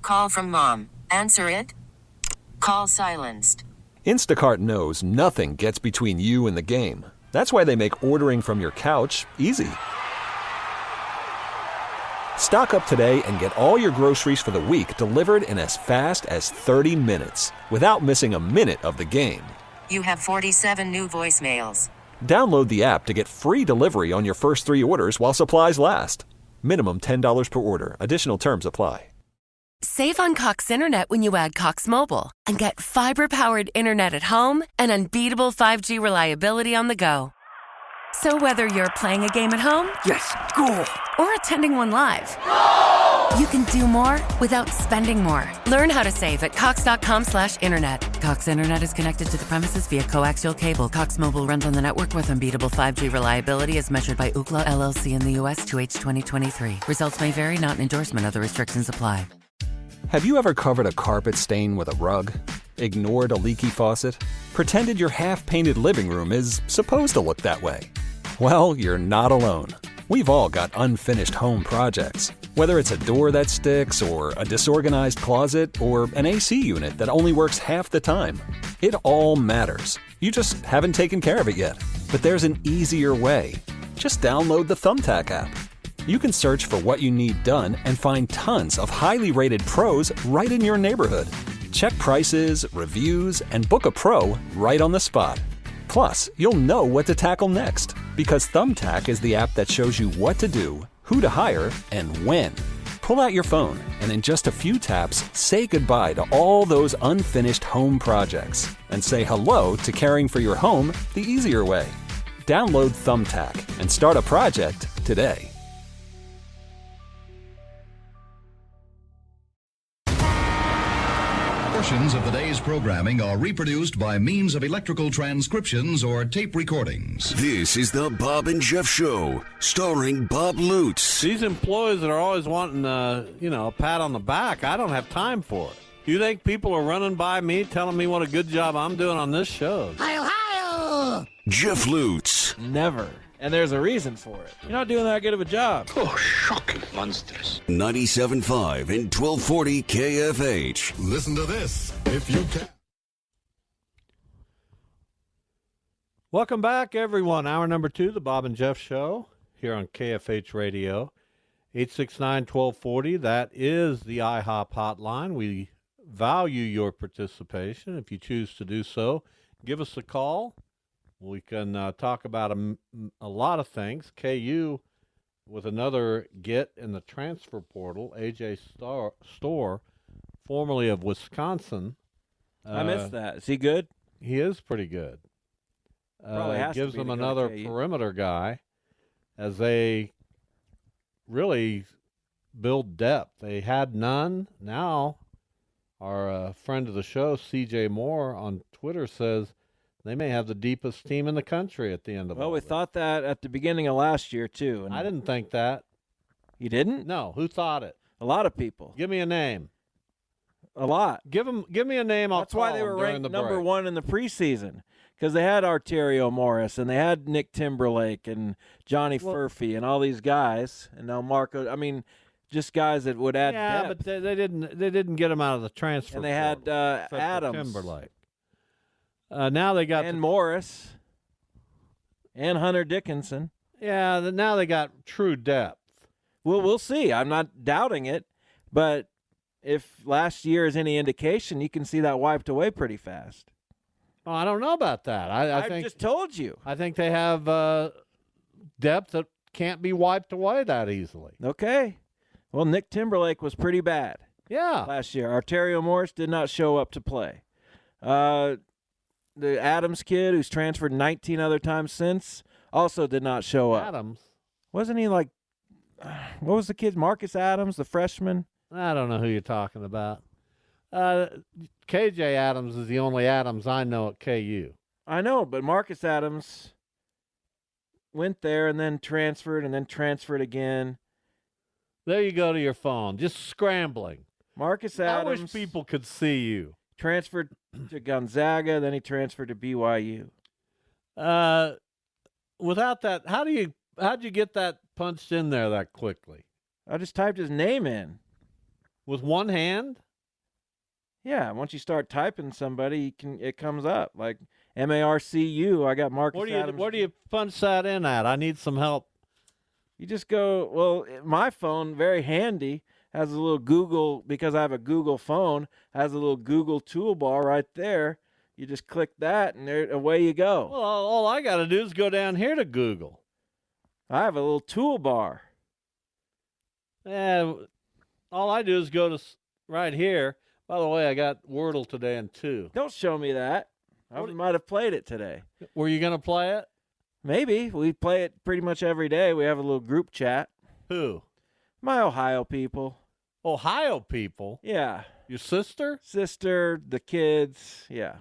Call from mom. Answer it. Call silenced. Instacart knows nothing gets between you and the game. That's why they make ordering from your couch easy. Stock up today and get all your groceries for the week delivered in as fast as 30 minutes without missing a minute of the game. You have 47 new voicemails. Download the app to get free delivery on your first 3 orders while supplies last. Minimum $10 per order. Additional terms apply. Save on Cox Internet when you add Cox Mobile and get fiber-powered internet at home and unbeatable 5G reliability on the go. So whether you're playing a game at home, yes, goal, or attending one live, you can do more without spending more. Learn how to save at cox.com/internet. Cox Internet is connected to the premises via coaxial cable. Cox Mobile runs on the network with unbeatable 5G reliability as measured by Ookla LLC in the U.S. 2H 2023. Results may vary, not an endorsement. Other restrictions apply. Have you ever covered a carpet stain with a rug? Ignored a leaky faucet? Pretended your half-painted living room is supposed to look that way? Well, you're not alone. We've all got unfinished home projects. Whether it's a door that sticks, or a disorganized closet, or an AC unit that only works half the time. It all matters. You just haven't taken care of it yet. But there's an easier way. Just download the Thumbtack app. You can search for what you need done and find tons of highly rated pros right in your neighborhood. Check prices, reviews, and book a pro right on the spot. Plus, you'll know what to tackle next, because Thumbtack is the app that shows you what to do, who to hire, and when. Pull out your phone and in just a few taps, say goodbye to all those unfinished home projects and say hello to caring for your home the easier way. Download Thumbtack and start a project today. Portions of the day's programming are reproduced by means of electrical transcriptions or tape recordings. This is the Bob and Jeff Show, starring Bob Lutz. These employees that are always wanting, a pat on the back, I don't have time for it. You think people are running by me telling me what a good job I'm doing on this show? Hi-oh! Jeff Lutz. Never. And there's a reason for it. You're not doing that good of a job. Oh, shocking. Monstrous. 97.5 and 1240 KFH. Listen to this, if you can. Welcome back, everyone. Hour number 2, the Bob and Jeff Show, here on KFH Radio. 869-1240. That is the IHOP hotline. We value your participation. If you choose to do so, give us a call. We can talk about a lot of things. KU with another get in the transfer portal. AJ Storr, formerly of Wisconsin. I missed that. Is he good? He is pretty good. Probably has gives to be them another perimeter guy as they really build depth. They had none. Now, our friend of the show, CJ Moore, on Twitter says they may have the deepest team in the country at the end of it. Well, we thought that at the beginning of last year, too. And I didn't think that. You didn't? No. Who thought it? A lot of people. Give me a name. A lot. Give me a name. That's why they were ranked number 1 in the preseason, because they had Arterio Morris and they had Nick Timberlake and Johnny Furphy and all these guys, and now Marco. I mean, just guys that would add depth. But they didn't get him out of the transfer. And they had Adams, Timberlake. Now they got Morris and Hunter Dickinson. Yeah, now they got true depth. Well, we'll see. I'm not doubting it, but if last year is any indication, you can see that wiped away pretty fast. Oh, I don't know about that. I think just told you. I think they have depth that can't be wiped away that easily. Okay. Well, Nick Timberlake was pretty bad. Yeah. Last year. Arterio Morris did not show up to play. The Adams kid, who's transferred 19 other times since, also did not show up. Adams? Wasn't he like, what was the kid? Marcus Adams, the freshman? I don't know who you're talking about. KJ Adams is the only Adams I know at KU. I know, but Marcus Adams went there and then transferred again. There you go to your phone, just scrambling. Marcus Adams. I wish people could see you. Transferred to Gonzaga, then he transferred to BYU. Without that, how'd you get that punched in there that quickly? I just typed his name in. With one hand? Yeah, once you start typing somebody, it comes up like MARCU. I got Marcus Adams. Where do you punch that in at? I need some help. You just go, well, my phone, very handy, has a little Google, because I have a Google phone, has a little Google toolbar right there. You just click that, and away you go. Well, all I got to do is go down here to Google. I have a little toolbar. Yeah, all I do is go to right here. By the way, I got Wordle today in 2. Don't show me that. I might have played it today. Were you going to play it? Maybe. We play it pretty much every day. We have a little group chat. Who? My Ohio people. Ohio people? Yeah. Your sister? Sister, the kids. Yeah.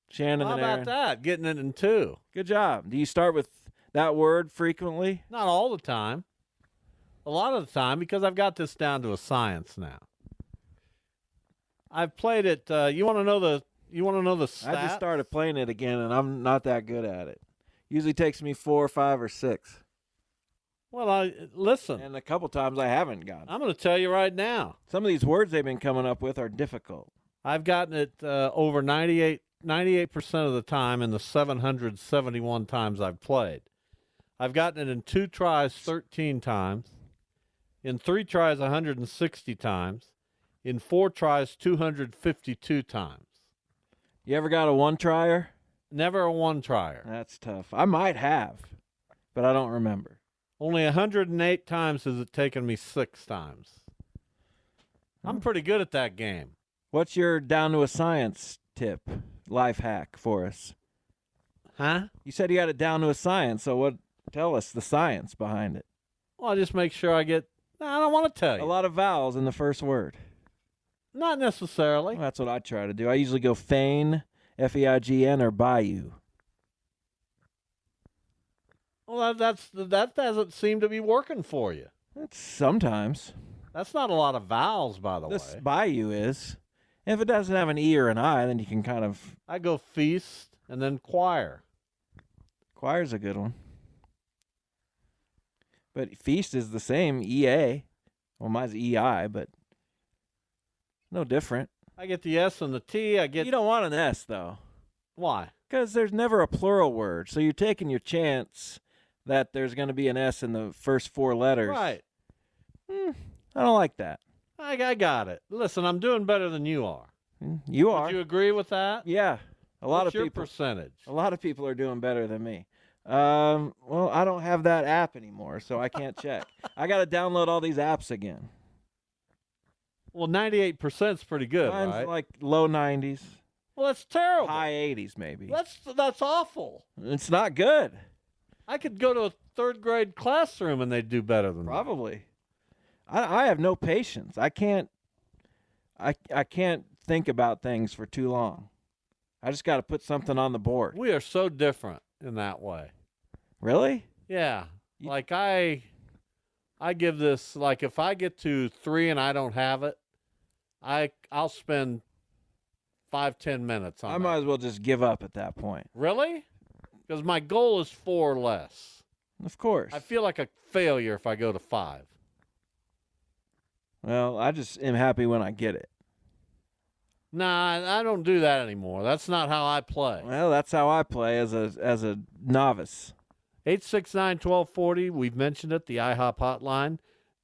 Shannon How and about Aaron. that? Getting it in 2. Good job. Do you start with that word frequently? Not all the time. A lot of the time, because I've got this down to a science now. I've played it. You want to know the stats? I just started playing it again, and I'm not that good at it. Usually takes me 4 or 5 or 6. Well, listen. And a couple times I haven't gotten. I'm going to tell you right now. Some of these words they've been coming up with are difficult. I've gotten it over 98% of the time in the 771 times I've played. I've gotten it in 2 tries 13 times, in 3 tries 160 times, in 4 tries 252 times. You ever got a one-tryer? Never a one-tryer. That's tough. I might have, but I don't remember. Only 108 times has it taken me 6 times. I'm pretty good at that game. What's your down to a science tip, life hack for us? Huh? You said you got it down to a science, so tell us the science behind it. Well, I just make sure I don't want to tell you. A lot of vowels in the first word. Not necessarily. Well, that's what I try to do. I usually go feign, F-E-I-G-N, or bayou. Well, that doesn't seem to be working for you. It's sometimes. That's not a lot of vowels, by the This way. bayou is. If it doesn't have an E or an I, then you can kind of... I go feast and then choir. Choir's a good one. But feast is the same, E-A. Well, mine's E-I, but no different. I get the S and the T. You don't want an S, though. Why? Because there's never a plural word. So you're taking your chance that there's going to be an S in the first 4 letters. Right. I don't like that. I got it. Listen, I'm doing better than you are. You are. Would you agree with that? Yeah. What's your percentage? A lot of people are doing better than me. Well, I don't have that app anymore, so I can't check. I got to download all these apps again. Well, 98% is pretty good, Mine's right? like low 90s. Well, that's terrible. High 80s, maybe. That's awful. It's not good. I could go to a 3rd grade classroom and they'd do better than me. Probably. I have no patience. I can't think about things for too long. I just got to put something on the board. We are so different in that way. Really? Yeah. Like I give this, like if I get to 3 and I don't have it, I'll spend 5-10 minutes on it. I might as well just give up at that point. Really? Because my goal is 4 or less. Of course. I feel like a failure if I go to 5. Well, I just am happy when I get it. Nah, I don't do that anymore. That's not how I play. Well, that's how I play as a novice. 869-1240. We've mentioned it, the IHOP hotline.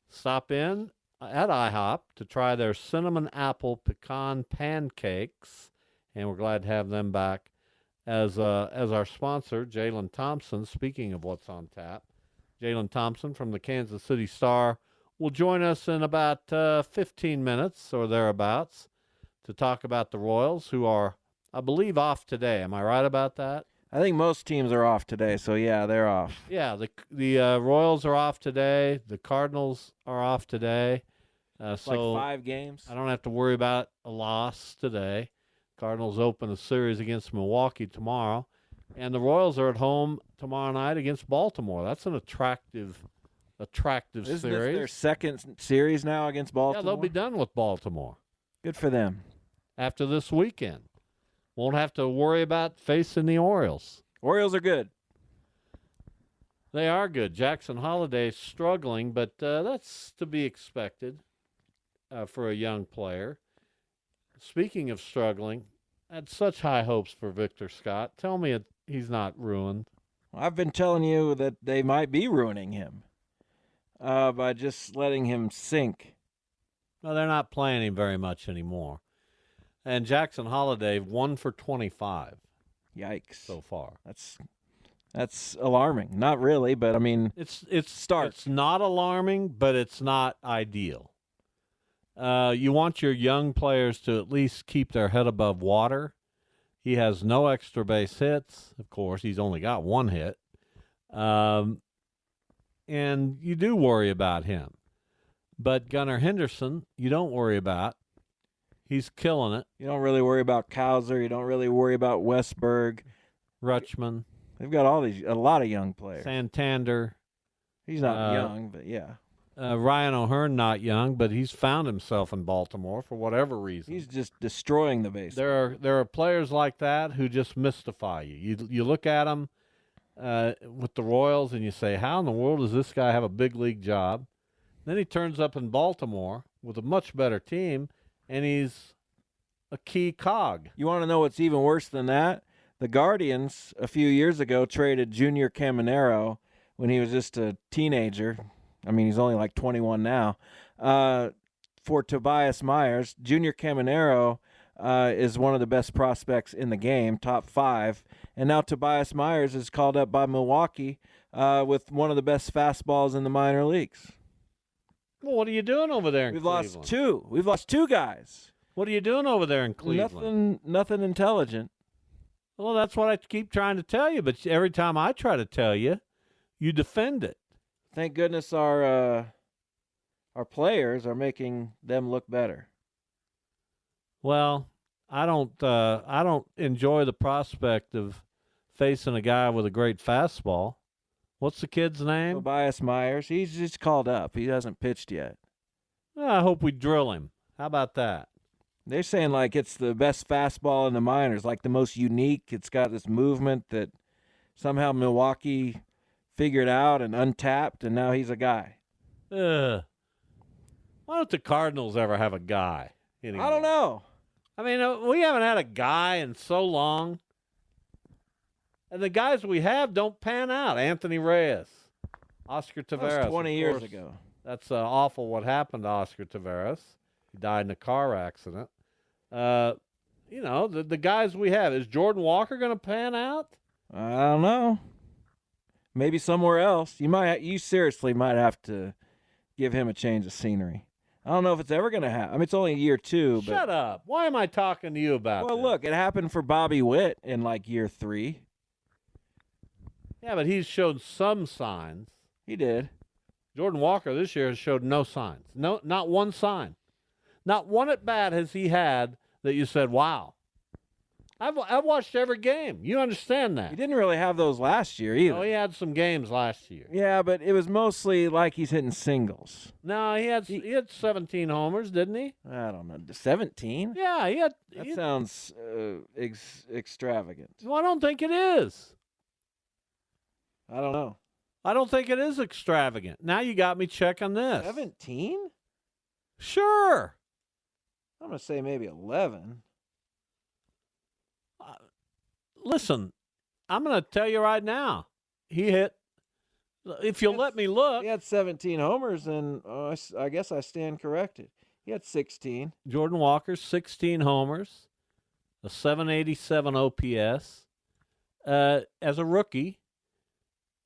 Stop in at IHOP to try their cinnamon apple pecan pancakes, and we're glad to have them back as our sponsor, Jaylon Thompson. Speaking of what's on tap, Jaylon Thompson from the Kansas City Star will join us in about 15 minutes or thereabouts to talk about the Royals, who are, I believe, off today. Am I right about that? I think most teams are off today, so yeah, they're off. Yeah, the Royals are off today. The Cardinals are off today. So like 5 games. I don't have to worry about a loss today. Cardinals open a series against Milwaukee tomorrow. And the Royals are at home tomorrow night against Baltimore. That's an attractive Isn't series. this their second series now against Baltimore? Yeah, they'll be done with Baltimore Good for them. after this weekend. Won't have to worry about facing the Orioles. Orioles are good. They are good. Jackson Holiday's struggling, but that's to be expected. for a young player. Speaking of struggling, I had such high hopes for Victor Scott. Tell me he's not ruined. I've been telling you that they might be ruining him by just letting him sink. No, they're not playing him very much anymore. And Jackson Holiday, 1 for 25. Yikes! So far, that's alarming. Not really, but I mean, it's start. It's not alarming, but it's not ideal. You want your young players to at least keep their head above water. He has no extra base hits. Of course, he's only got 1 hit. And you do worry about him. But Gunnar Henderson, you don't worry about. He's killing it. You don't really worry about Kauser. You don't really worry about Westberg. Rutschman. They've got a lot of young players. Santander. He's not young, but yeah. Ryan O'Hearn, not young, but he's found himself in Baltimore for whatever reason. He's just destroying the base. There are players like that who just mystify you. You look at him with the Royals and you say, how in the world does this guy have a big league job? Then he turns up in Baltimore with a much better team, and he's a key cog. You want to know what's even worse than that? The Guardians a few years ago traded Junior Caminero when he was just a teenager. I mean, he's only like 21 now, for Tobias Myers. Junior Caminero is one of the best prospects in the game, top 5. And now Tobias Myers is called up by Milwaukee with one of the best fastballs in the minor leagues. Well, what are you doing over there in Cleveland? We've lost 2. We've lost 2 guys. What are you doing over there in Cleveland? Nothing intelligent. Well, that's what I keep trying to tell you, but every time I try to tell you, you defend it. Thank goodness our players are making them look better. Well, I don't enjoy the prospect of facing a guy with a great fastball. What's the kid's name? Tobias Myers. He's just called up. He hasn't pitched yet. I hope we drill him. How about that? They're saying like it's the best fastball in the minors, like the most unique. It's got this movement that somehow Milwaukee figured out and untapped, and now he's a guy. Why don't the Cardinals ever have a guy anymore? I don't know. I mean, we haven't had a guy in so long. And the guys we have don't pan out. Anthony Reyes, Oscar Taveras. That was 20 years ago. That's awful what happened to Oscar Taveras. He died in a car accident. The guys we have. Is Jordan Walker going to pan out? I don't know. Maybe somewhere else. You seriously might have to give him a change of scenery. I don't know if it's ever going to happen. I mean, it's only year 2. But Shut up. Why am I talking to you about Well, this? look, it happened for Bobby Witt in like year 3. Yeah, but he's showed some signs. He did. Jordan Walker this year has showed no signs. No, not one sign. Not one at bat has he had that you said, wow. I've watched every game. You understand that. He didn't really have those last year either. No, he had some games last year. Yeah, but it was mostly like he's hitting singles. No, he had 17 homers, didn't he? I don't know. 17? Yeah, That sounds extravagant. Well, I don't think it is. I don't know. I don't think it is extravagant. Now you got me checking this. 17? Sure. I'm going to say maybe 11. Listen, I'm going to tell you right now. He hit, if you'll let me look. He had 17 homers, and I guess I stand corrected. He had 16. Jordan Walker, 16 homers, a 787 OPS as a rookie,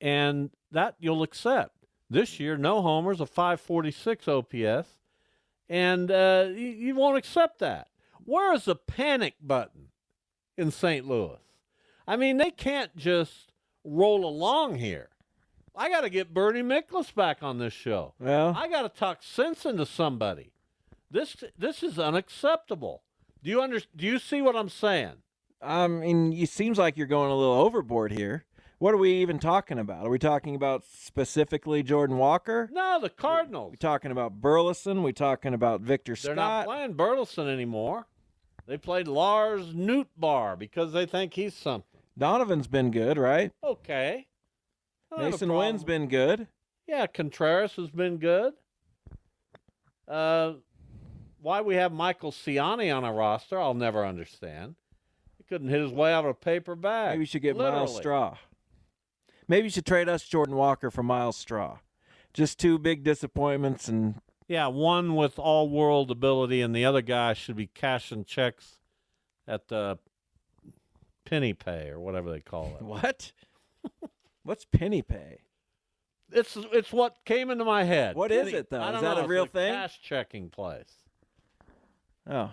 and that you'll accept. This year, no homers, a 546 OPS, and you won't accept that. Where is the panic button in St. Louis? I mean, they can't just roll along here. I got to get Bernie Miklasz back on this show. Well, I got to talk sense into somebody. This is unacceptable. Do you see what I'm saying? I mean, it seems like you're going a little overboard here. What are we even talking about? Are we talking about specifically Jordan Walker? No, the Cardinals. We talking about Burleson? We talking about Victor Scott? They're not playing Burleson anymore. They played Lars Nootbaar because they think he's something. Donovan's been good, right? Okay. Mason Wynn's been good. Yeah, Contreras has been good. why we have Michael Ciani on a roster, I'll never understand. He couldn't hit his way out of a paper bag. Maybe you should get Literally. Miles Straw. Maybe you should trade us Jordan Walker for Miles Straw. Just two big disappointments. And Yeah, one with all-world ability, and the other guy should be cashing checks at the penny pay or whatever they call it. What? What's penny pay? It's what came into my head. What is it, though? I don't Is that know. a real It's thing? Cash checking place. Oh,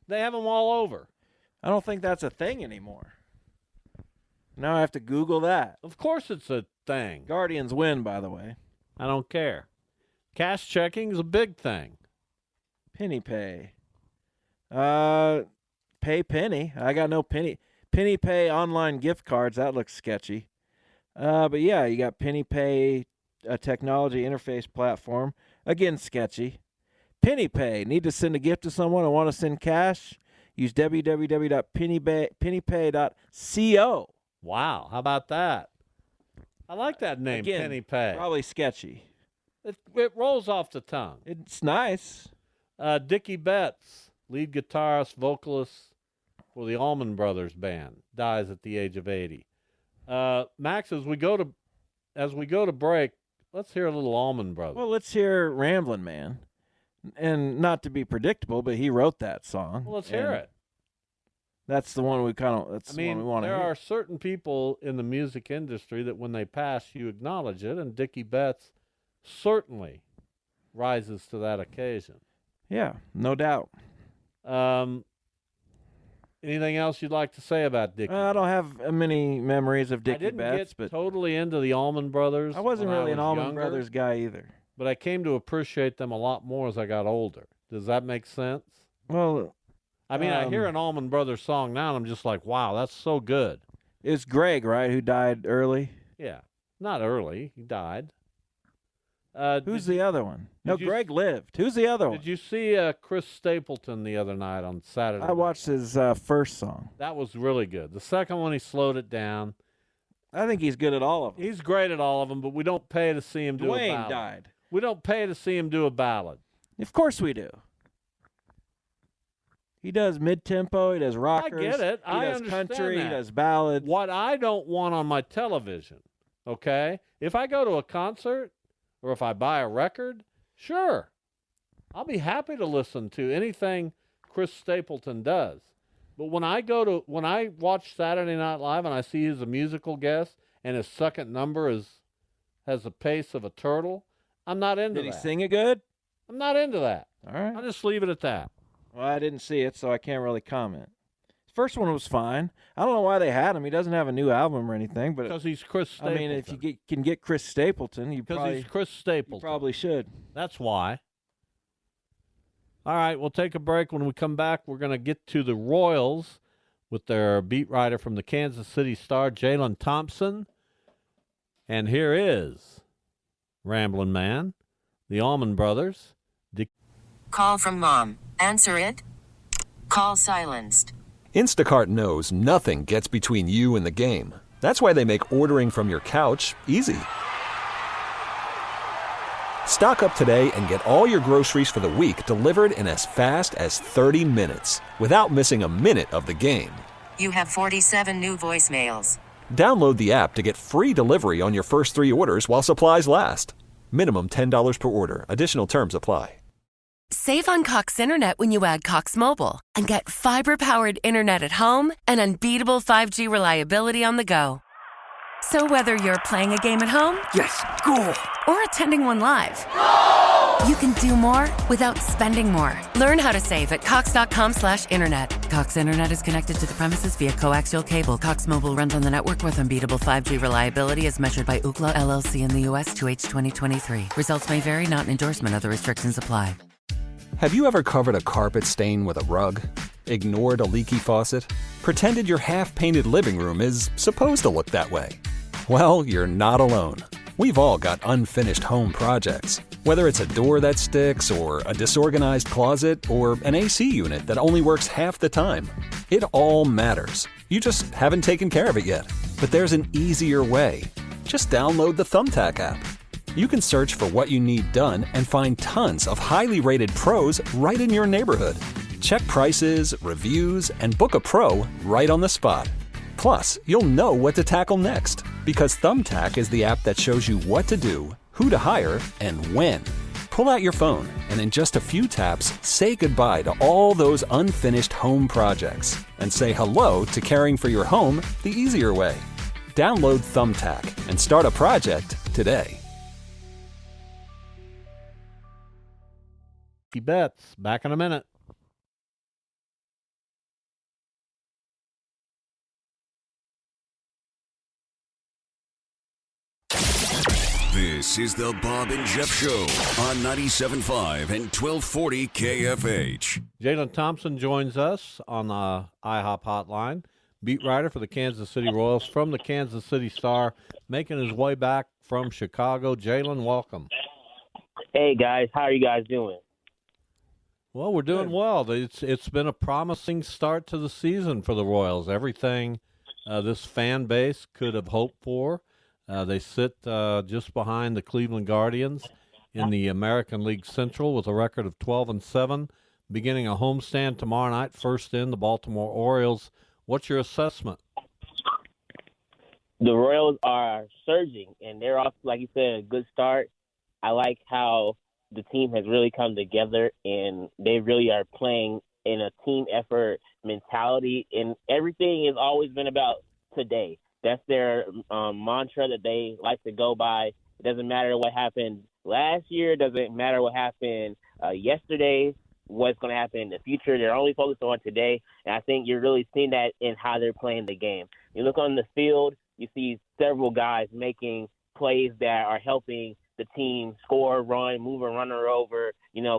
They have them all over. I don't think that's a thing anymore. Now I have to Google that. Of course it's a thing. Guardians win, by the way. I don't care. Cash checking is a big thing. Penny pay. Pay penny. I got no penny. Penny pay online gift cards. That looks sketchy. But yeah, you got penny pay, a technology interface platform. Again, sketchy. Penny pay. Need to send a gift to someone and want to send cash? Use www.pennypay.co. Wow, how about that? I like that name, Again, Penny Pay. Probably sketchy. It rolls off the tongue. It's nice. Dickie Betts, lead guitarist, vocalist for the Allman Brothers Band, dies at the age of 80. Max, as we go to break, let's hear a little Allman Brothers. Well, let's hear Ramblin' Man. And not to be predictable, but he wrote that song. Well, let's hear it. That's the one we one we want to there hear. are certain people in the music industry that when they pass, you acknowledge it, and Dickie Betts certainly rises to that occasion. Yeah, no doubt. Anything else you'd like to say about Dickie? I don't have many memories of Dickie I didn't Betts, get but totally into the Allman Brothers. I wasn't when really an was Allman younger, Brothers guy either. but I came to appreciate them a lot more as I got older. Does that make sense? Well, I mean, I hear an Allman Brothers song now, and I'm just like, wow, that's so good. it's Greg, right, who died early? Yeah, not early. He died. Who's the other one? No, did you- Greg lived. Who's the other one? Did you see Chris Stapleton the other night on Saturday? I night? watched his first song. That was really good. The second one, he slowed it down. I think he's good at all of them. He's great at all of them, but we don't pay to see him do a Dwayne ballad. died. We don't pay to see him do a ballad. Of course we do. He does mid-tempo. He does rockers. I get it. He I does understand country. that. He does ballads. What I don't want on my television, okay? If I go to a concert or if I buy a record, sure. I'll be happy to listen to anything Chris Stapleton does. But when I watch Saturday Night Live and I see he's a musical guest and his second number has the pace of a turtle, I'm not into Did that. he sing it good? I'm not into that. All right. I'll just leave it at that. Well, I didn't see it, so I can't really comment. His first one was fine. I don't know why they had him. He doesn't have a new album or anything, but Because he's Chris I Stapleton. mean, if you can get Chris Stapleton, you Because probably he's Chris Stapleton. probably should. That's why. All right, we'll take a break. When we come back, we're going to get to the Royals with their beat writer from the Kansas City Star, Jaylon Thompson. And here is Ramblin' Man, the Allman Brothers. Call from mom. Answer it. Call silenced. Instacart knows nothing gets between you and the game. That's why they make ordering from your couch easy. Stock up today and get all your groceries for the week delivered in as fast as 30 minutes without missing a minute of the game. You have 47 new voicemails. Download the app to get free delivery on your first 3 orders while supplies last. Minimum $10 per order. Additional terms apply. Save on Cox Internet when you add Cox Mobile and get fiber-powered internet at home and unbeatable 5G reliability on the go. So whether you're playing a game at home, Yes, goal. or attending one live, you can do more without spending more. Learn how to save at cox.com/internet. Cox Internet is connected to the premises via coaxial cable. Cox Mobile runs on the network with unbeatable 5G reliability as measured by Ookla LLC in the U.S. 2H 2023. Results may vary, not an endorsement. Other restrictions apply. Have you ever covered a carpet stain with a rug? Ignored a leaky faucet? Pretended your half-painted living room is supposed to look that way? Well, you're not alone. We've all got unfinished home projects. Whether it's a door that sticks, or a disorganized closet, or an AC unit that only works half the time. It all matters. You just haven't taken care of it yet. But there's an easier way. Just download the Thumbtack app. You can search for what you need done and find tons of highly rated pros right in your neighborhood. Check prices, reviews, and book a pro right on the spot. Plus, you'll know what to tackle next because Thumbtack is the app that shows you what to do, who to hire, and when. Pull out your phone and in just a few taps, say goodbye to all those unfinished home projects and say hello to caring for your home the easier way. Download Thumbtack and start a project today. Bets. Back in a minute. This is the Bob and Jeff Show on 97.5 and 1240 KFH. Jaylon Thompson joins us on the IHOP hotline, beat writer for the Kansas City Royals from the Kansas City Star, making his way back from Chicago. Jaylon, welcome. Hey, guys. How are you guys doing? Well, we're doing well. It's been a promising start to the season for the Royals. Everything this fan base could have hoped for. They sit just behind the Cleveland Guardians in the American League Central with a record of 12-7, beginning a homestand tomorrow night. First in, the Baltimore Orioles. What's your assessment? The Royals are surging, and they're off, like you said, a good start. I like how the team has really come together, and they really are playing in a team effort mentality, and everything has always been about today. That's their mantra that they like to go by. It doesn't matter what happened last year. It doesn't matter what happened yesterday, what's going to happen in the future. They're only focused on today, and I think you're really seeing that in how they're playing the game. You look on the field, you see several guys making plays that are helping the team score, run, move a runner over,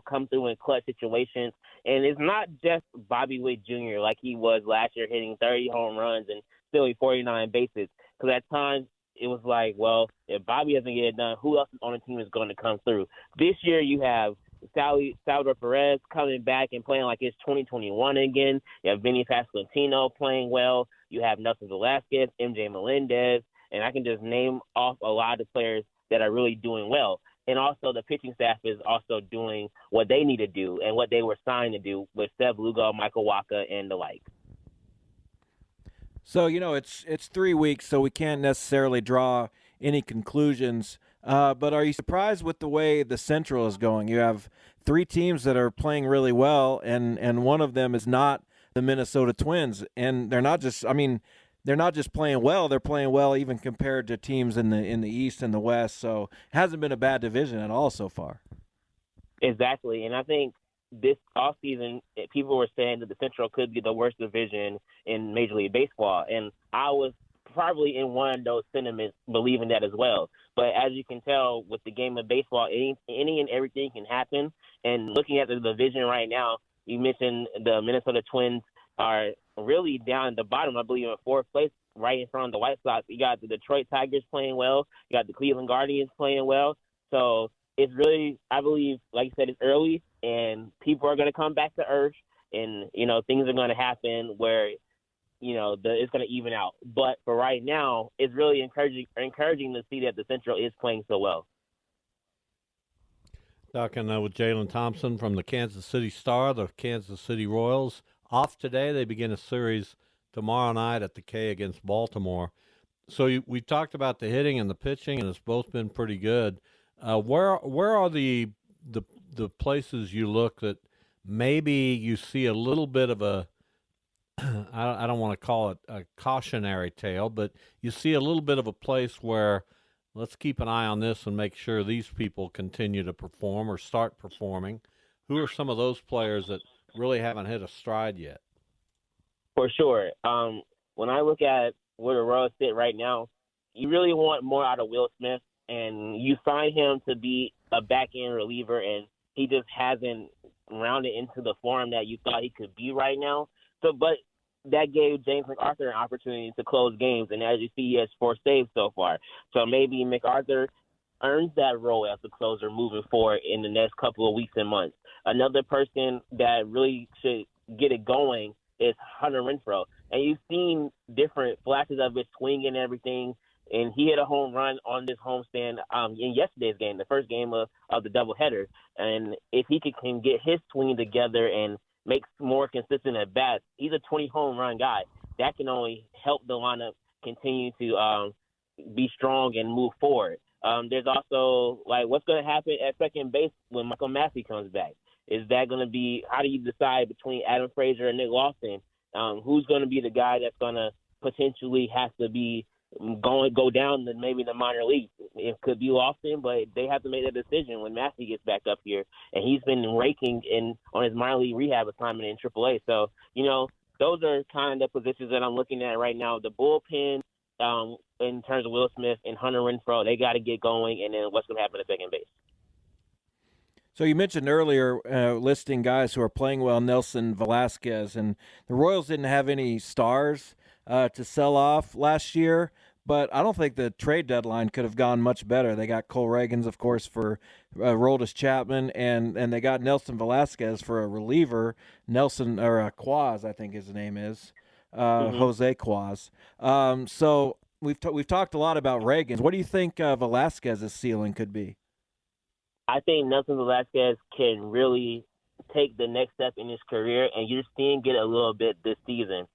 come through in clutch situations. And it's not just Bobby Witt Jr. like he was last year, hitting 30 home runs and stealing 49 bases. Because at times it was like, well, if Bobby doesn't get it done, who else on the team is going to come through? This year you have Salvador Perez coming back and playing like it's 2021 again. You have Vinny Pasquantino playing well. You have Nelson Velasquez, MJ Melendez, and I can just name off a lot of players that are really doing well. And also the pitching staff is also doing what they need to do and what they were signed to do with Seb Lugo, Michael Wacha, and the like. So, it's 3 weeks, so we can't necessarily draw any conclusions. But are you surprised with the way the Central is going? You have 3 teams that are playing really well, and one of them is not the Minnesota Twins. And they're not just playing well. They're playing well even compared to teams in the East and the West. So it hasn't been a bad division at all so far. Exactly. And I think this offseason, people were saying that the Central could be the worst division in Major League Baseball. And I was probably in one of those sentiments believing that as well. But as you can tell, with the game of baseball, any and everything can happen. And looking at the division right now, you mentioned the Minnesota Twins are really down at the bottom, I believe, in 4th place, right in front of the White Sox. You got the Detroit Tigers playing well. You got the Cleveland Guardians playing well. So it's really, I believe, like you said, it's early, and people are going to come back to earth, and, things are going to happen where, it's going to even out. But for right now, it's really encouraging to see that the Central is playing so well. Talking with Jaylon Thompson from the Kansas City Star, the Kansas City Royals. Off today, they begin a series tomorrow night at the K against Baltimore. So we talked about the hitting and the pitching, and it's both been pretty good. Where are the places you look that maybe you see a little bit of a I don't want to call it a cautionary tale, but you see a little bit of a place where let's keep an eye on this and make sure these people continue to perform or start performing. Who are some of those players that really haven't hit a stride yet? For sure. When I look at where the Royals sit right now, you really want more out of Will Smith, and you find him to be a back-end reliever, and he just hasn't rounded into the form that you thought he could be right now. So, but that gave James McArthur an opportunity to close games, and as you see, he has 4 saves so far. So maybe McArthur earns that role as a closer moving forward in the next couple of weeks and months. Another person that really should get it going is Hunter Renfroe. And you've seen different flashes of his swing and everything and he hit a home run on this homestand in yesterday's game, the first game of the doubleheader. And if he can get his swing together and make more consistent at bats, he's a 20 home run guy. That can only help the lineup continue to be strong and move forward. There's also, like, what's going to happen at second base when Michael Massey comes back? Is that going to be – how do you decide between Adam Frazier and Nick Lawson? Who's going to be the guy that's going to potentially have to be go down to maybe the minor leagues? It could be Lawson, but they have to make that decision when Massey gets back up here. And he's been raking on his minor league rehab assignment in AAA. So, those are kind of the positions that I'm looking at right now. The bullpen, in terms of Will Smith and Hunter Renfroe, they got to get going, and then what's going to happen at second base. So you mentioned earlier listing guys who are playing well, Nelson Velasquez, and the Royals didn't have any stars to sell off last year, but I don't think the trade deadline could have gone much better. They got Cole Reagans, of course, for Aroldis Chapman, and they got Nelson Velasquez for a reliever, Quaz, I think his name is, Jose Quaz. So we've talked a lot about Reagans. What do you think Velasquez's ceiling could be? I think Nelson Velasquez can really take the next step in his career, and you're seeing it a little bit this season.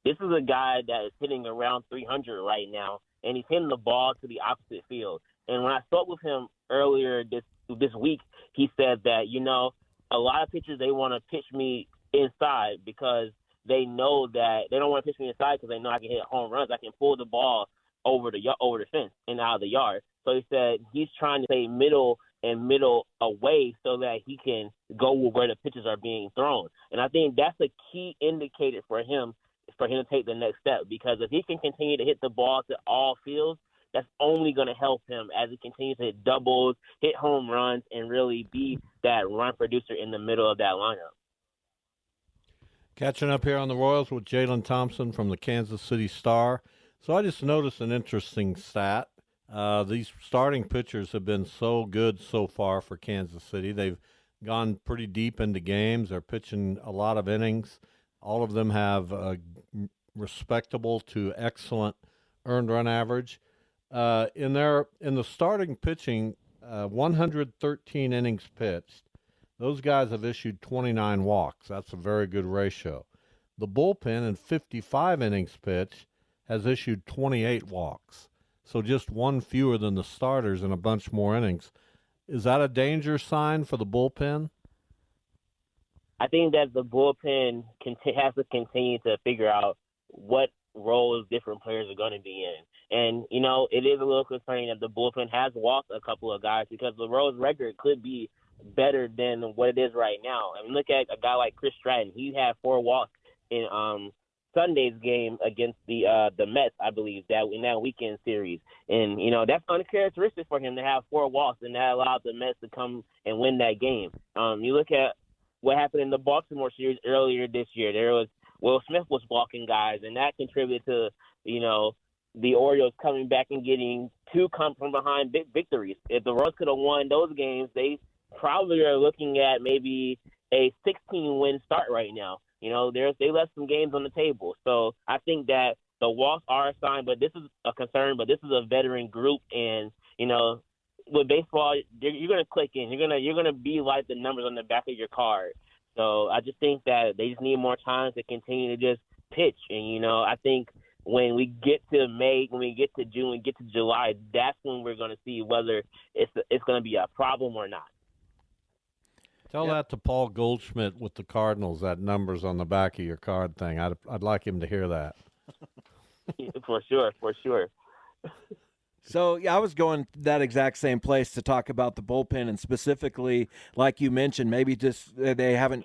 This is a guy that is hitting around 300 right now, and he's hitting the ball to the opposite field. And when I spoke with him earlier this week, he said that, a lot of pitchers, they want to pitch me inside because they know that they don't want to pitch me inside because they know I can hit home runs. I can pull the ball over the fence and out of the yard. So he said he's trying to stay middle away so that he can go where the pitches are being thrown. And I think that's a key indicator for him to take the next step, because if he can continue to hit the ball to all fields, that's only going to help him as he continues to hit doubles, hit home runs, and really be that run producer in the middle of that lineup. Catching up here on the Royals with Jaylon Thompson from the Kansas City Star. So I just noticed an interesting stat. These starting pitchers have been so good so far for Kansas City. They've gone pretty deep into games. They're pitching a lot of innings. All of them have a respectable to excellent earned run average. In the starting pitching, 113 innings pitched. Those guys have issued 29 walks. That's a very good ratio. The bullpen in 55 innings pitched has issued 28 walks. So just one fewer than the starters and a bunch more innings. Is that a danger sign for the bullpen? I think that the bullpen has to continue to figure out what roles different players are going to be in. And, it is a little concerning that the bullpen has walked a couple of guys because the Royals' record could be better than what it is right now. I mean, look at a guy like Chris Stratton. He had 4 walks in Sunday's game against the Mets, I believe, in that weekend series. And, that's uncharacteristic for him to have 4 walks, and that allowed the Mets to come and win that game. You look at what happened in the Baltimore series earlier this year. There was Will Smith was walking guys, and that contributed to, the Orioles coming back and getting 2 come from behind big victories. If the Royals could have won those games, they probably are looking at maybe a 16-win start right now. They left some games on the table. So I think that the walks are a sign, but this is a concern. But this is a veteran group, and with baseball, you're going to click in. You're going to be like the numbers on the back of your card. So I just think that they just need more time to continue to just pitch. And I think when we get to May, when we get to June, we get to July, that's when we're going to see whether it's going to be a problem or not. Tell that to Paul Goldschmidt with the Cardinals, that numbers on the back of your card thing. I'd like him to hear that. For sure. So, I was going that exact same place to talk about the bullpen, and specifically, like you mentioned, maybe just they haven't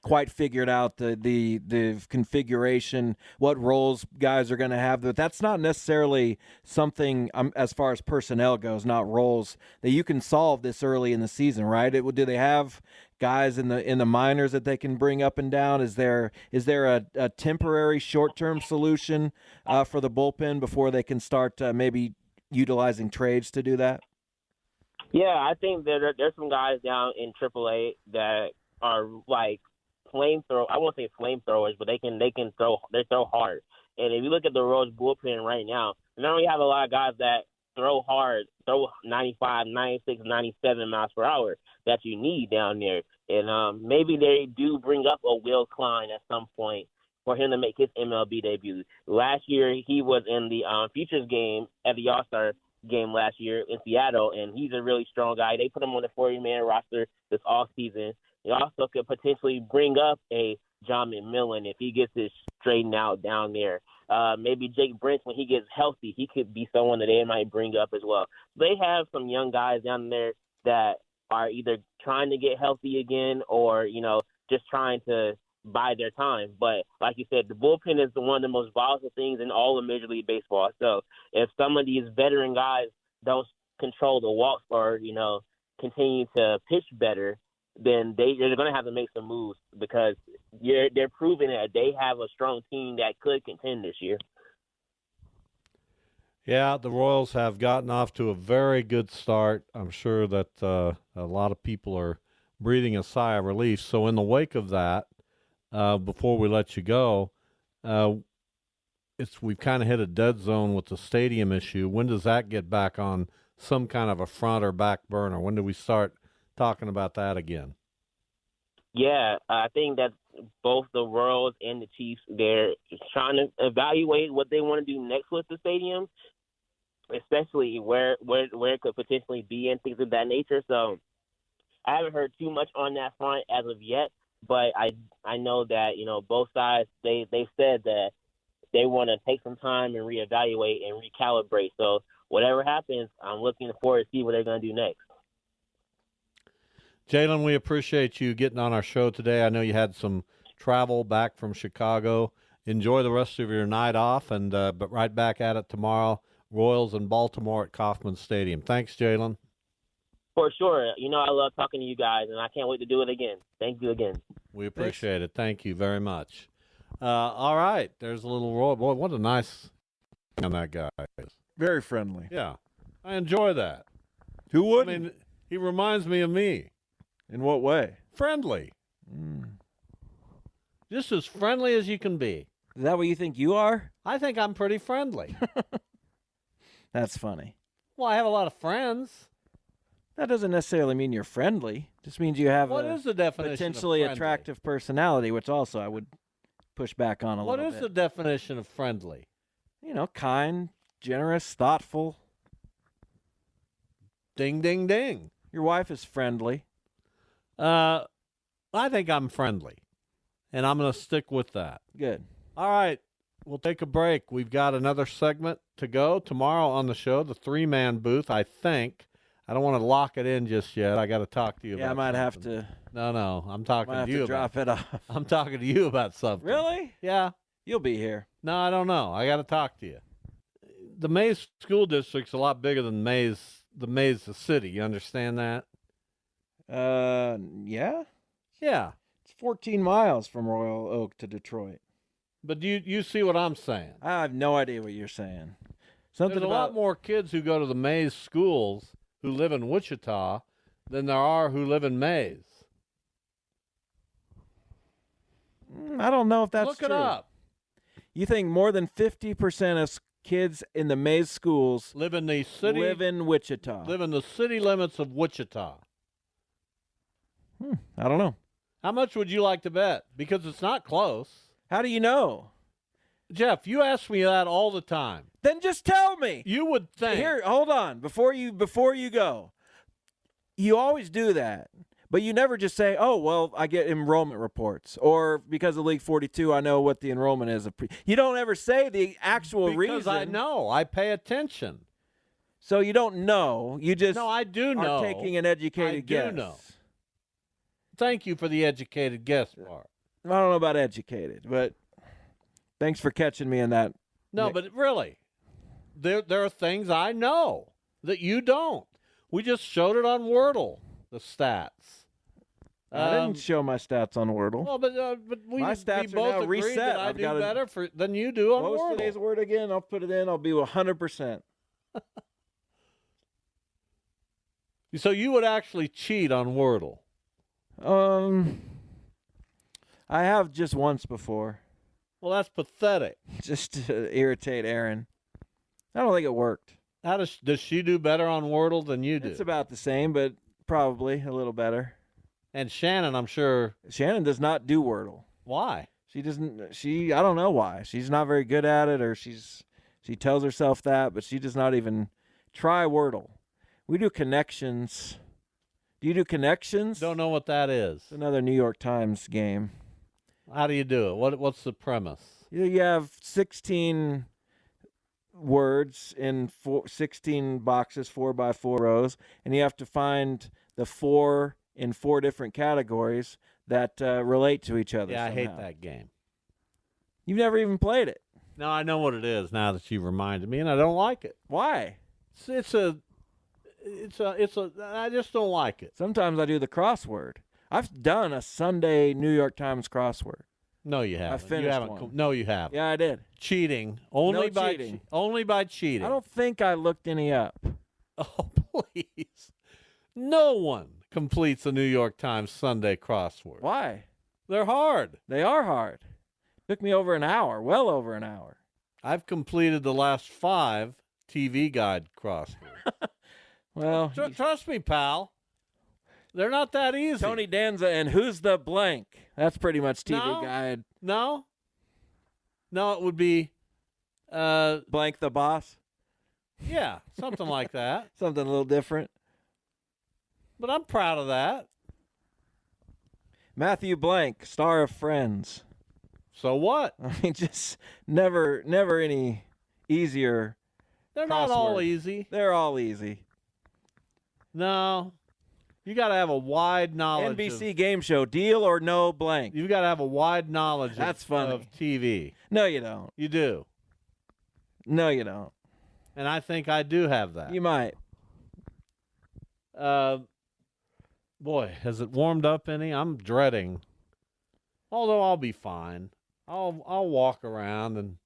quite figured out the configuration, what roles guys are going to have. But that's not necessarily something, as far as personnel goes, not roles, that you can solve this early in the season, right? Do they have guys in the minors that they can bring up and down? Is there a temporary short-term solution for the bullpen before they can start maybe utilizing trades to do that? Yeah, I think there's some guys down in AAA that are like flamethrower. I won't say flamethrowers, but they throw hard. And if you look at the Royals bullpen right now, not only have a lot of guys that throw hard, throw 95, 96, 97 miles per hour that you need down there. And maybe they do bring up a Will Klein at some point for him to make his MLB debut. Last year, he was in the Futures game at the All-Star game last year in Seattle, and he's a really strong guy. They put him on the 40-man roster this offseason. They also could potentially bring up a John McMillan if he gets it straightened out down there. Maybe Jake Brent, when he gets healthy, he could be someone that they might bring up as well. They have some young guys down there that are either trying to get healthy again or, just trying to bide their time. But like you said, the bullpen is one of the most volatile things in all of Major League Baseball. So if some of these veteran guys don't control the walks or, continue to pitch better, then they're going to have to make some moves because they're proving that they have a strong team that could contend this year. Yeah, the Royals have gotten off to a very good start. I'm sure that a lot of people are breathing a sigh of relief. So in the wake of that, before we let you go, we've kind of hit a dead zone with the stadium issue. When does that get back on some kind of a front or back burner? When do we start talking about that again? Yeah, I think that both the Royals and the Chiefs, they're trying to evaluate what they want to do next with the stadium, especially where it could potentially be and things of that nature. So I haven't heard too much on that front as of yet, but I know that, both sides, they said that they want to take some time and reevaluate and recalibrate. So whatever happens, I'm looking forward to see what they're going to do next. Jaylon, we appreciate you getting on our show today. I know you had some travel back from Chicago. Enjoy the rest of your night off, and but right back at it tomorrow. Royals in Baltimore at Kauffman Stadium. Thanks, Jaylon. For sure. I love talking to you guys, and I can't wait to do it again. Thank you again. We appreciate it. Thank you very much. All right. There's a little Roy. Boy, what a nice on that guy is. Very friendly. Yeah. I enjoy that. Who would? I mean, he reminds me of me. In what way? Friendly. Just as friendly as you can be. Is that what you think you are? I think I'm pretty friendly. That's funny. Well, I have a lot of friends. That doesn't necessarily mean you're friendly. It just means you have what is the definition potentially of friendly? Attractive personality, which also I would push back on a little bit. What is the definition of friendly? Kind, generous, thoughtful. Ding, ding, ding. Your wife is friendly. I think I'm friendly, and I'm going to stick with that. Good. All right. We'll take a break. We've got another segment to go tomorrow on the show, the three-man booth, I think. I don't want to lock it in just yet. I got to talk to you about I might something. have to. No. I'm talking to you drop it off. I'm talking to you about something. Really? Yeah. You'll be here. No, I don't know. I got to talk to you. The Mays School District's a lot bigger than the city. You understand that? Yeah. Yeah. It's 14 miles from Royal Oak to Detroit. But you see what I'm saying? I have no idea what you're saying. There's a lot more kids who go to the Mays schools who live in Wichita than there are who live in Mays. I don't know if that's Look true. it up. You think more than 50% of kids in the Mays schools live in the city? Live in Wichita. Live in the city limits of Wichita. I don't know. How much would you like to bet? Because it's not close. How do you know? Jeff, you ask me that all the time. Then just tell me. You would think. Here, hold on. Before you go, you always do that. But you never just say, oh, well, I get enrollment reports. Or because of League 42, I know what the enrollment is. You don't ever say the actual reason. Because I know. I pay attention. So you don't know. You just I do know. are taking an educated guess. I do know. Thank you for the educated guess part. I don't know about educated, but thanks for catching me in that. No, but really, there are things I know that you don't. We just showed it on Wordle, the stats. I didn't show my stats on Wordle. Well, but my stats we both are now agreed reset. that I do better than you do on Wordle. What was today's word again? I'll put it in. I'll be 100%. So you would actually cheat on Wordle? I have just once before. Well, that's pathetic. Just to irritate Aaron. I don't think it worked. How does she do better on Wordle than you do? It's about the same, but probably a little better. And Shannon, I'm sure. Shannon does not do Wordle. Why? She doesn't. I don't know why. She's not very good at it, or she tells herself that, but she does not even try Wordle. We do connections. Do you do connections? Don't know what that is. It's another New York Times game. How do you do it? What's the premise? You have 16 words in 16 boxes, 4 by 4 rows, and you have to find the 4 in 4 different categories that relate to each other. Yeah, somehow. I hate that game. You've never even played it. No, I know what it is now that you reminded me, and I don't like it. Why? It's a. I just don't like it. Sometimes I do the crossword. I've done a Sunday New York Times crossword. No, you haven't. I finished you haven't. one. No, you haven't. Yeah, I did. Cheating. Only No by cheating. Only by cheating. I don't think I looked any up. Oh, please. No one completes a New York Times Sunday crossword. Why? They're hard. They are hard. Took me over an hour, well over an hour. I've completed the last 5 TV Guide crosswords. Well, Trust me, pal. They're not that easy. Tony Danza and Who's the Blank? That's pretty much TV No. Guide. No, it would be, Blank the Boss? yeah, something like that. Something a little different. But I'm proud of that. Matthew Blank, star of Friends. So what? I mean, just never any easier. They're not all crossword. easy. They're all easy. No. You got to have a wide knowledge NBC game show, Deal or No Blank. You've got to have a wide knowledge That's funny. of TV. No, you don't. You do. No, you don't. And I think I do have that. You might. Boy, has it warmed up any? I'm dreading. Although I'll be fine. I'll walk around and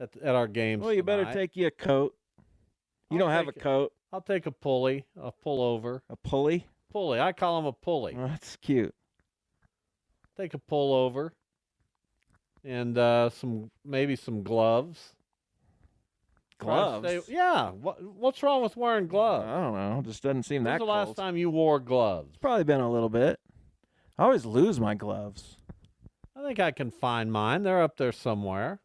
at our games. Well, you better tonight. take you a coat. You I'll don't have a take it. coat. I'll take a pulley, a pullover. A pulley? Pulley. I call him a pulley. Oh, that's cute. Take a pullover and maybe some gloves. Gloves? Yeah. What's wrong with wearing gloves? I don't know. It just doesn't seem When's that the cold. last time you wore gloves? It's probably been a little bit. I always lose my gloves. I think I can find mine. They're up there somewhere.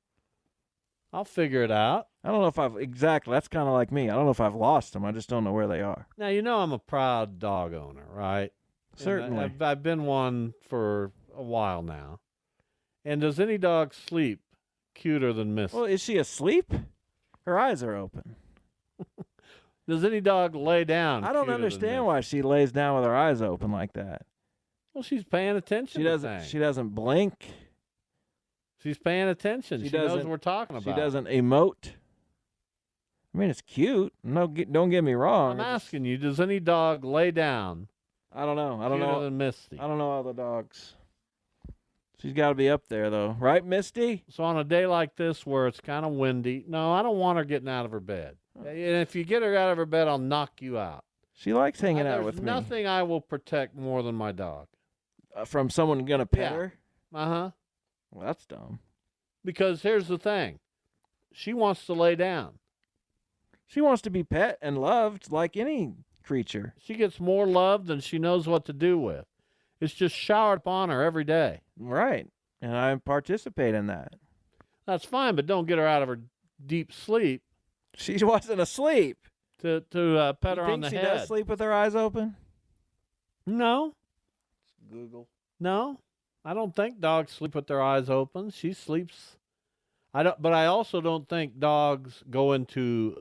I'll figure it out. I don't know if exactly. That's kind of like me. I don't know if I've lost them. I just don't know where they are. Now, you know I'm a proud dog owner, right? Certainly. And I've been one for a while now. And does any dog sleep cuter than Missy? Well, is she asleep? Her eyes are open. Does any dog lay down? I don't cuter than understand Missy? why she lays down with her eyes open like that. Well, she's paying attention. She doesn't blink. She's paying attention. She knows what we're talking about. She doesn't emote. I mean, it's cute. No, don't get me wrong. I'm asking you, does any dog lay down? I don't know. I don't cuter know. than Misty. I don't know all the dogs. She's got to be up there, though. Right, Misty? So on a day like this where it's kind of windy, no, I don't want her getting out of her bed. And if you get her out of her bed, I'll knock you out. She likes hanging out with There's me. nothing I will protect more than my dog. From someone going to pet her? Uh-huh. Well, that's dumb. Because here's the thing. She wants to lay down. She wants to be pet and loved like any creature. She gets more love than she knows what to do with. It's just showered upon her every day. Right. And I participate in that. That's fine, but don't get her out of her deep sleep She wasn't asleep. to pet You her on think the she head. does sleep with her eyes open? No. Google. No. I don't think dogs sleep with their eyes open. She sleeps. But I also don't think dogs go into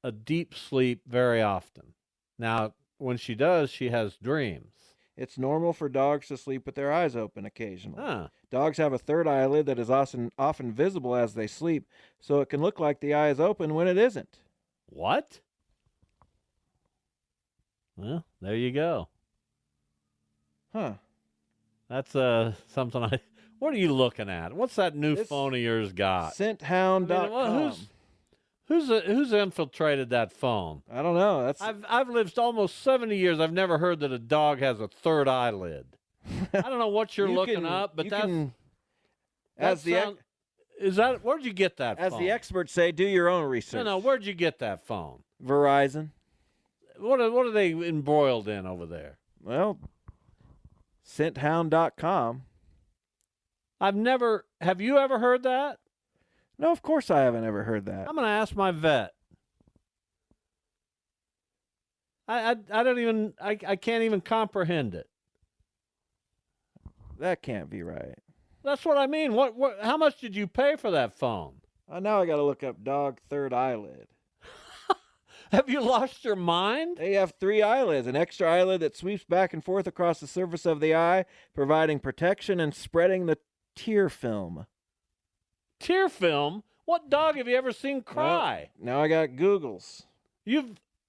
a deep sleep very often. Now, when she does, she has dreams. It's normal for dogs to sleep with their eyes open occasionally. Huh. Dogs have a third eyelid that is often visible as they sleep, so it can look like the eye is open when it isn't. What? Well, there you go. Huh. That's something I. What are you looking at? What's that new It's phone of yours got? Scenthound.com. Who's infiltrated that phone? I don't know. That's I've lived almost 70 years. I've never heard that a dog has a third eyelid. I don't know what you're You looking can- up, but you that's can- that as the sound- Where'd you get that As phone? the experts say, do your own research. No, where'd you get that phone? Verizon. What are they embroiled in over there? Well, scenthound.com. Have you ever heard that? No, of course I haven't ever heard that. I'm going to ask my vet. I can't even comprehend it. That can't be right. That's what I mean. How much did you pay for that phone? Now I got to look up dog third eyelid. Have you lost your mind? They have 3 eyelids, an extra eyelid that sweeps back and forth across the surface of the eye, providing protection and spreading the tear film. Tear film? What dog have you ever seen cry? Well, now I got Googles.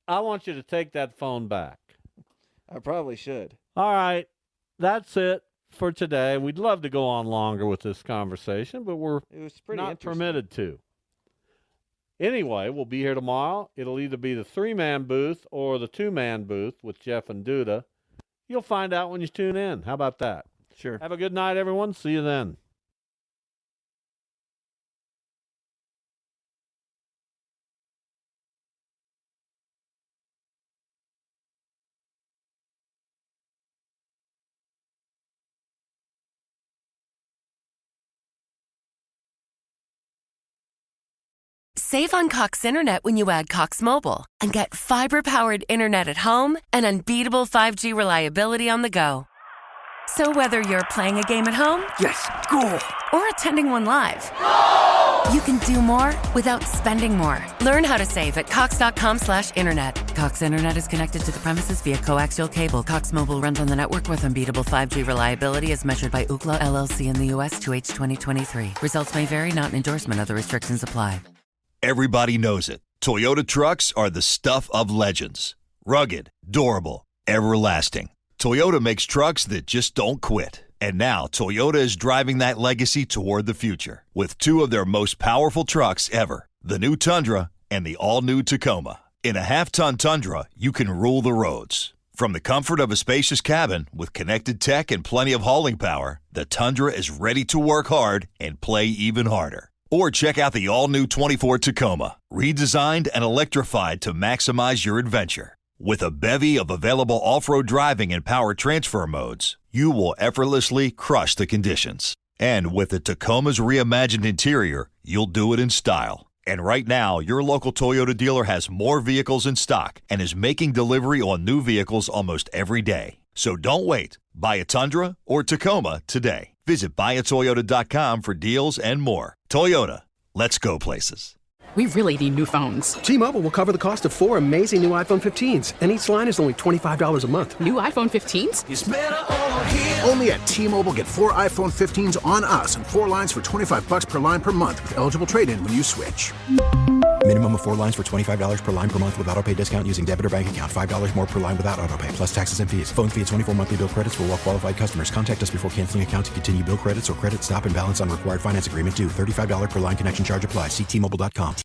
I want you to take that phone back. I probably should. All right. That's it for today. We'd love to go on longer with this conversation, but It was pretty not interesting. permitted to. Anyway, we'll be here tomorrow. It'll either be the 3-man booth or the 2-man booth with Jeff and Duda. You'll find out when you tune in. How about that? Sure. Have a good night, everyone. See you then. Save on Cox Internet when you add Cox Mobile and get fiber-powered internet at home and unbeatable 5G reliability on the go. So whether you're playing a game at home, Yes, goal. or attending one live, you can do more without spending more. Learn how to save at cox.com/internet. Cox Internet is connected to the premises via coaxial cable. Cox Mobile runs on the network with unbeatable 5G reliability as measured by Ookla LLC in the U.S. 2H 2023. Results may vary, not an endorsement. Other restrictions apply. Everybody knows it. Toyota trucks are the stuff of legends. Rugged, durable, everlasting. Toyota makes trucks that just don't quit. And now Toyota is driving that legacy toward the future with 2 of their most powerful trucks ever, the new Tundra and the all-new Tacoma. In a half-ton Tundra, you can rule the roads. From the comfort of a spacious cabin with connected tech and plenty of hauling power, the Tundra is ready to work hard and play even harder. Or check out the all-new 24 Tacoma, redesigned and electrified to maximize your adventure. With a bevy of available off-road driving and power transfer modes, you will effortlessly crush the conditions. And with the Tacoma's reimagined interior, you'll do it in style. And right now, your local Toyota dealer has more vehicles in stock and is making delivery on new vehicles almost every day. So don't wait. Buy a Tundra or Tacoma today. Visit buyatoyota.com for deals and more. Toyota, let's go places. We really need new phones. T-Mobile will cover the cost of 4 amazing new iPhone 15s, and each line is only $25 a month. New iPhone 15s? It's better over here. Only at T-Mobile, get 4 iPhone 15s on us and 4 lines for $25 per line per month with eligible trade-in when you switch. Minimum of 4 lines for $25 per line per month with autopay discount using debit or bank account. $5 more per line without autopay, plus taxes and fees. Phone fee at 24 monthly bill credits for well-qualified customers. Contact us before canceling account to continue bill credits or credit stop and balance on required finance agreement due. $35 per line connection charge applies. See T-Mobile.com.